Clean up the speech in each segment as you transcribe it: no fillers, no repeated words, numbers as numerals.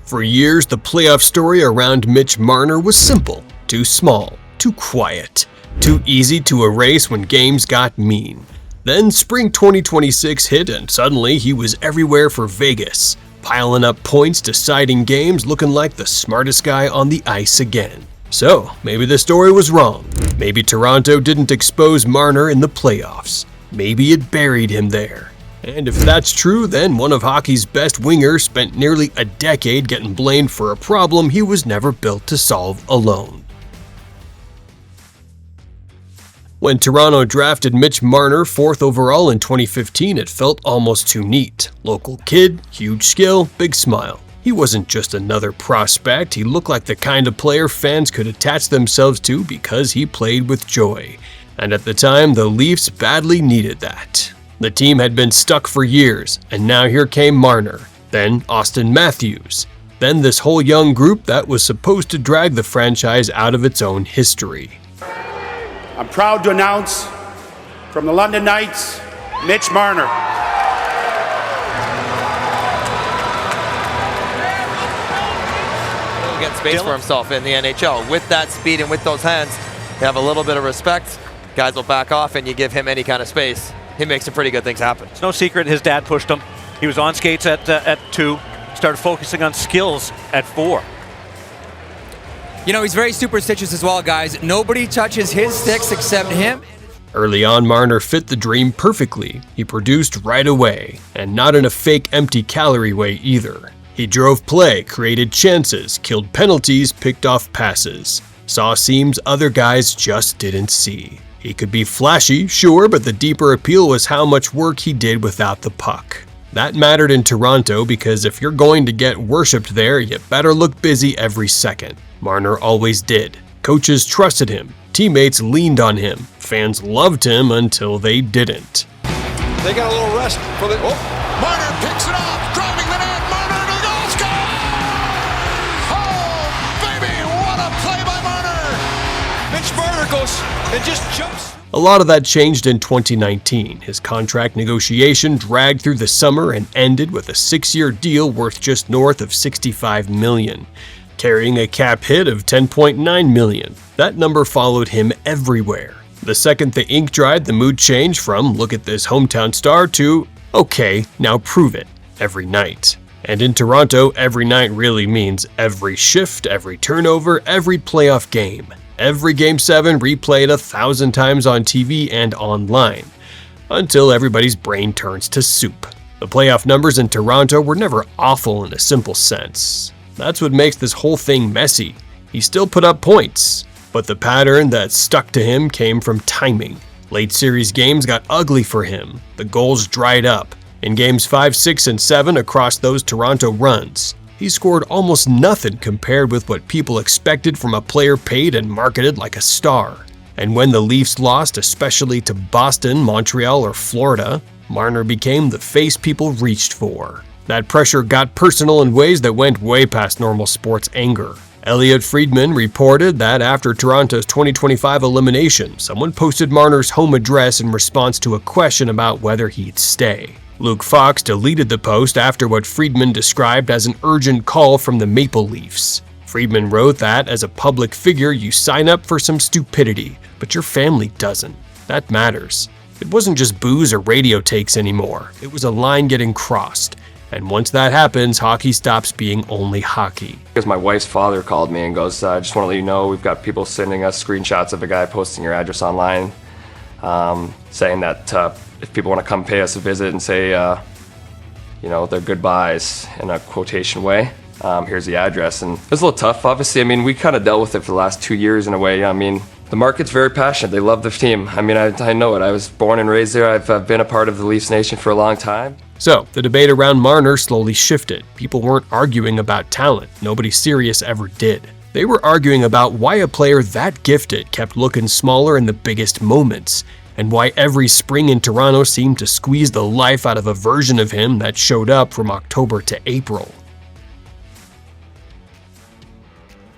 For years, the playoff story around Mitch Marner was simple: too small, too quiet, too easy to erase when games got mean. Then spring 2026 hit and suddenly he was everywhere for Vegas, piling up points, deciding games, looking like the smartest guy on the ice again. So, maybe the story was wrong. Maybe Toronto didn't expose Marner in the playoffs. Maybe it buried him there. And if that's true, then one of hockey's best wingers spent nearly a decade getting blamed for a problem he was never built to solve alone. When Toronto drafted Mitch Marner 4th overall in 2015, it felt almost too neat. Local kid, huge skill, big smile. He wasn't just another prospect, he looked like the kind of player fans could attach themselves to because he played with joy. And at the time, the Leafs badly needed that. The team had been stuck for years, and now here came Marner, then Austin Matthews, then this whole young group that was supposed to drag the franchise out of its own history. I'm proud to announce from the London Knights, Mitch Marner. Get space for himself in the NHL. With that speed and with those hands, you have a little bit of respect. Guys will back off and you give him any kind of space. He makes some pretty good things happen. It's no secret his dad pushed him. He was on skates at 2, started focusing on skills at 4. You know, he's very superstitious as well, guys. Nobody touches his sticks except him. Early on, Marner fit the dream perfectly. He produced right away, and not in a fake empty-calorie way either. He drove play, created chances, killed penalties, picked off passes. Saw seams other guys just didn't see. He could be flashy, sure, but the deeper appeal was how much work he did without the puck. That mattered in Toronto because if you're going to get worshipped there, you better look busy every second. Marner always did. Coaches trusted him. Teammates leaned on him. Fans loved him until they didn't. They got a little rest for the... Marner picks it off, driving the net. Marner to the goal, score! Oh, baby, what a play by Marner! Mitch Marner goes and just jumps. A lot of that changed in 2019. His contract negotiation dragged through the summer and ended with a 6-year deal worth just north of $65 million, carrying a cap hit of $10.9 million. That number followed him everywhere. The second the ink dried, the mood changed from "look at this hometown star" to "okay, now prove it," every night. And in Toronto, every night really means every shift, every turnover, every playoff game. Every Game 7 replayed 1,000 times on TV and online, until everybody's brain turns to soup. The playoff numbers in Toronto were never awful in a simple sense. That's what makes this whole thing messy. He still put up points, but the pattern that stuck to him came from timing. Late series games got ugly for him. The goals dried up. In games 5, 6, and 7 across those Toronto runs, he scored almost nothing compared with what people expected from a player paid and marketed like a star. And when the Leafs lost, especially to Boston, Montreal, or Florida, Marner became the face people reached for. That pressure got personal in ways that went way past normal sports anger. Elliotte Friedman reported that after Toronto's 2025 elimination, someone posted Marner's home address in response to a question about whether he'd stay. Luke Fox deleted the post after what Friedman described as an urgent call from the Maple Leafs. Friedman wrote that as a public figure, you sign up for some stupidity, but your family doesn't. That matters. It wasn't just booze or radio takes anymore. It was a line getting crossed. And once that happens, hockey stops being only hockey. Because my wife's father called me and goes, I just want to let you know we've got people sending us screenshots of a guy posting your address online, saying that if people want to come pay us a visit and say, their goodbyes in a quotation way, here's the address. And it was a little tough, obviously. I mean, we kind of dealt with it for the last 2 years in a way. I mean, the market's very passionate. They love the team. I mean, I know it. I was born and raised there. I've been a part of the Leafs Nation for a long time. So, the debate around Marner slowly shifted. People weren't arguing about talent. Nobody serious ever did. They were arguing about why a player that gifted kept looking smaller in the biggest moments, and why every spring in Toronto seemed to squeeze the life out of a version of him that showed up from October to April.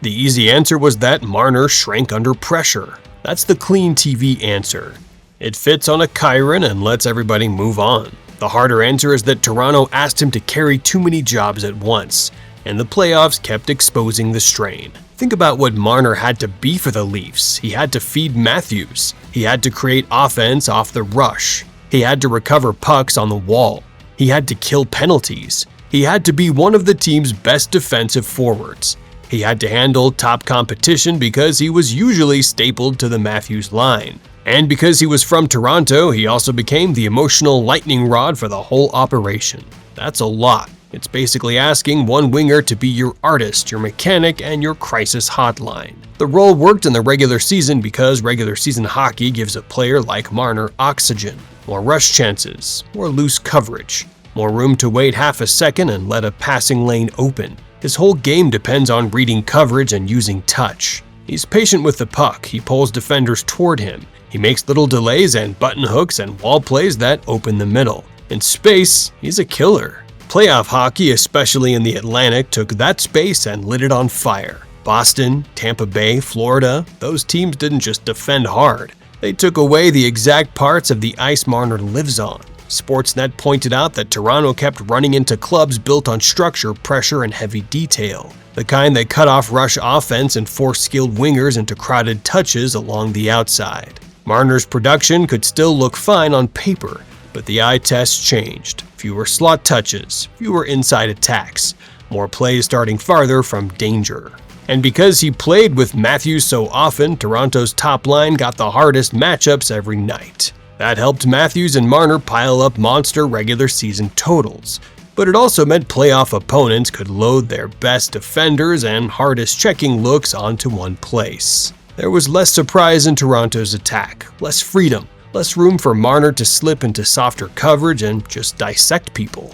The easy answer was that Marner shrank under pressure. That's the clean TV answer. It fits on a chyron and lets everybody move on. The harder answer is that Toronto asked him to carry too many jobs at once. and the playoffs kept exposing the strain. Think about what Marner had to be for the Leafs. He had to feed Matthews. He had to create offense off the rush. He had to recover pucks on the wall. He had to kill penalties. He had to be one of the team's best defensive forwards. He had to handle top competition because he was usually stapled to the Matthews line. And because he was from Toronto, he also became the emotional lightning rod for the whole operation. That's a lot. It's basically asking one winger to be your artist, your mechanic, and your crisis hotline. The role worked in the regular season because regular season hockey gives a player like Marner oxygen, more rush chances, more loose coverage, more room to wait half a second and let a passing lane open. His whole game depends on reading coverage and using touch. He's patient with the puck, he pulls defenders toward him. He makes little delays and button hooks and wall plays that open the middle. In space, he's a killer. Playoff hockey, especially in the Atlantic, took that space and lit it on fire. Boston, Tampa Bay, Florida, those teams didn't just defend hard. They took away the exact parts of the ice Marner lives on. Sportsnet pointed out that Toronto kept running into clubs built on structure, pressure, and heavy detail. The kind that cut off rush offense and forced skilled wingers into crowded touches along the outside. Marner's production could still look fine on paper, but the eye test changed. Fewer slot touches, fewer inside attacks, more plays starting farther from danger. And because he played with Matthews so often, Toronto's top line got the hardest matchups every night. That helped Matthews and Marner pile up monster regular season totals. But it also meant playoff opponents could load their best defenders and hardest checking looks onto one place. There was less surprise in Toronto's attack, less freedom, less room for Marner to slip into softer coverage and just dissect people.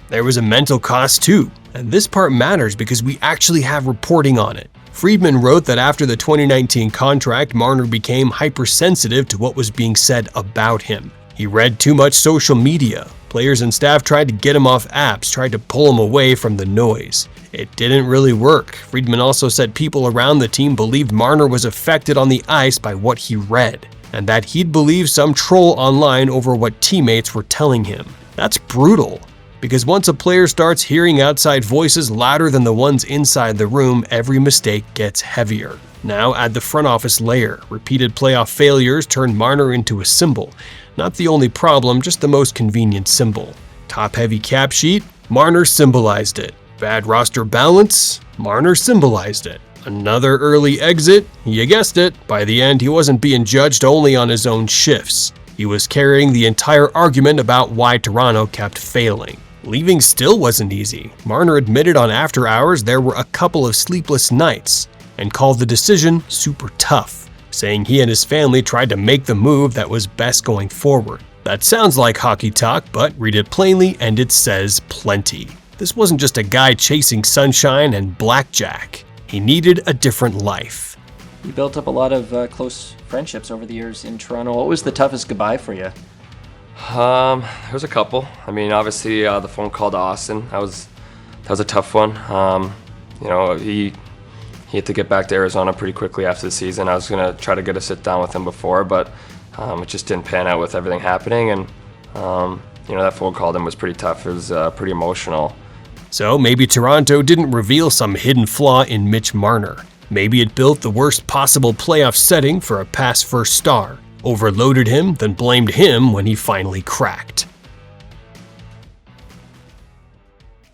There was a mental cost too, and this part matters because we actually have reporting on it. Friedman wrote that after the 2019 contract, Marner became hypersensitive to what was being said about him. He read too much social media. Players and staff tried to get him off apps, tried to pull him away from the noise. It didn't really work. Friedman also said people around the team believed Marner was affected on the ice by what he read, and that he'd believe some troll online over what teammates were telling him. That's brutal. Because once a player starts hearing outside voices louder than the ones inside the room, every mistake gets heavier. Now add the front office layer. Repeated playoff failures turned Marner into a symbol. Not the only problem, just the most convenient symbol. Top-heavy cap sheet? Marner symbolized it. Bad roster balance? Marner symbolized it. Another early exit? You guessed it. By the end, he wasn't being judged only on his own shifts. He was carrying the entire argument about why Toronto kept failing. Leaving still wasn't easy. Marner admitted on After Hours there were a couple of sleepless nights and called the decision super tough, saying he and his family tried to make the move that was best going forward. That sounds like hockey talk, but read it plainly and it says plenty. This wasn't just a guy chasing sunshine and blackjack. He needed a different life. You built up a lot of close friendships over the years in Toronto. What was the toughest goodbye for you? There was a couple. I mean, obviously the phone call to Austin, that was a tough one. He had to get back to Arizona pretty quickly after the season. I was gonna try to get a sit down with him before, but it just didn't pan out with everything happening. And that phone call to him was pretty tough. It was pretty emotional. So maybe Toronto didn't reveal some hidden flaw in Mitch Marner. Maybe it built the worst possible playoff setting for a pass first star. Overloaded him, then blamed him when he finally cracked.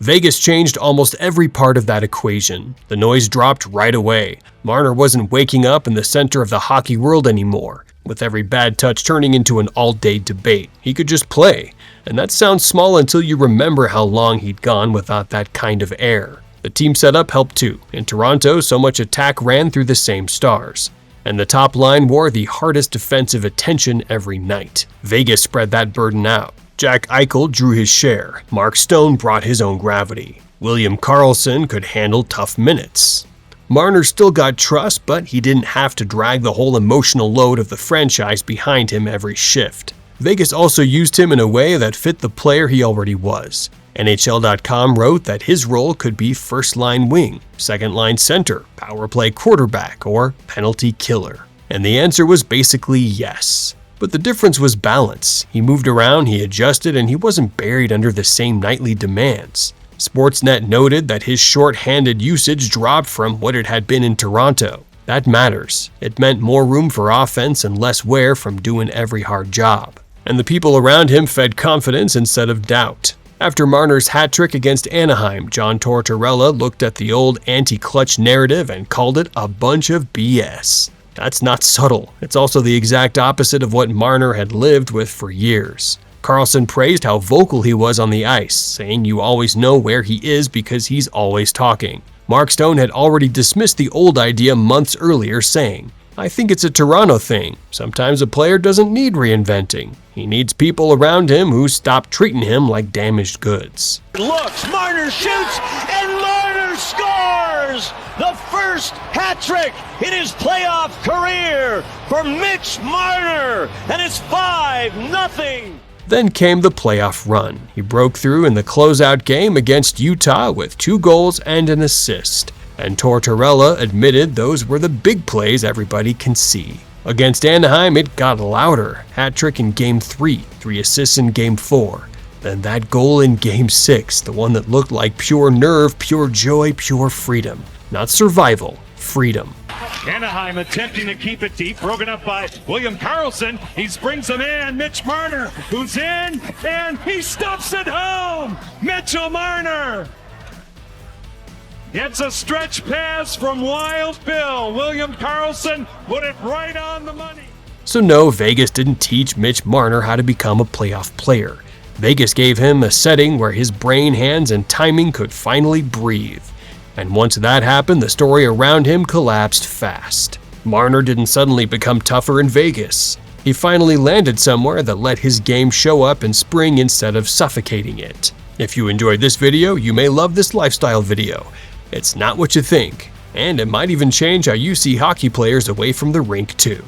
Vegas changed almost every part of that equation. The noise dropped right away. Marner wasn't waking up in the center of the hockey world anymore, with every bad touch turning into an all-day debate. He could just play, and that sounds small until you remember how long he'd gone without that kind of air. The team setup helped too. In Toronto, so much attack ran through the same stars. And the top line wore the hardest defensive attention every night. Vegas spread that burden out. Jack Eichel drew his share. Mark Stone brought his own gravity. William Karlsson could handle tough minutes. Marner still got trust, but he didn't have to drag the whole emotional load of the franchise behind him every shift. Vegas also used him in a way that fit the player he already was. NHL.com wrote that his role could be first-line wing, second-line center, power play quarterback, or penalty killer. And the answer was basically yes. But the difference was balance. He moved around, he adjusted, and he wasn't buried under the same nightly demands. Sportsnet noted that his short-handed usage dropped from what it had been in Toronto. That matters. It meant more room for offense and less wear from doing every hard job. And the people around him fed confidence instead of doubt. After Marner's hat trick against Anaheim, John Tortorella looked at the old anti-clutch narrative and called it a bunch of BS. That's not subtle. It's also the exact opposite of what Marner had lived with for years. Karlsson praised how vocal he was on the ice, saying you always know where he is because he's always talking. Mark Stone had already dismissed the old idea months earlier, saying, I think it's a Toronto thing. Sometimes a player doesn't need reinventing. He needs people around him who stop treating him like damaged goods. Looks, Marner shoots, and Marner scores! The first hat trick in his playoff career for Mitch Marner, and it's 5-0. Then came the playoff run. He broke through in the closeout game against Utah with 2 goals and an assist. And Tortorella admitted those were the big plays everybody can see. Against Anaheim, it got louder. Hat trick in Game 3, 3 assists in Game 4. Then that goal in Game 6, the one that looked like pure nerve, pure joy, pure freedom. Not survival, freedom. Anaheim attempting to keep it deep, broken up by William Karlsson. He springs a man, Mitch Marner, who's in, and he stuffs it home! Mitchell Marner! It's a stretch pass from Wild Bill. William Karlsson put it right on the money. So no, Vegas didn't teach Mitch Marner how to become a playoff player. Vegas gave him a setting where his brain, hands, and timing could finally breathe. And once that happened, the story around him collapsed fast. Marner didn't suddenly become tougher in Vegas. He finally landed somewhere that let his game show up and spring instead of suffocating it. If you enjoyed this video, you may love this lifestyle video. It's not what you think, and it might even change how you see hockey players away from the rink too.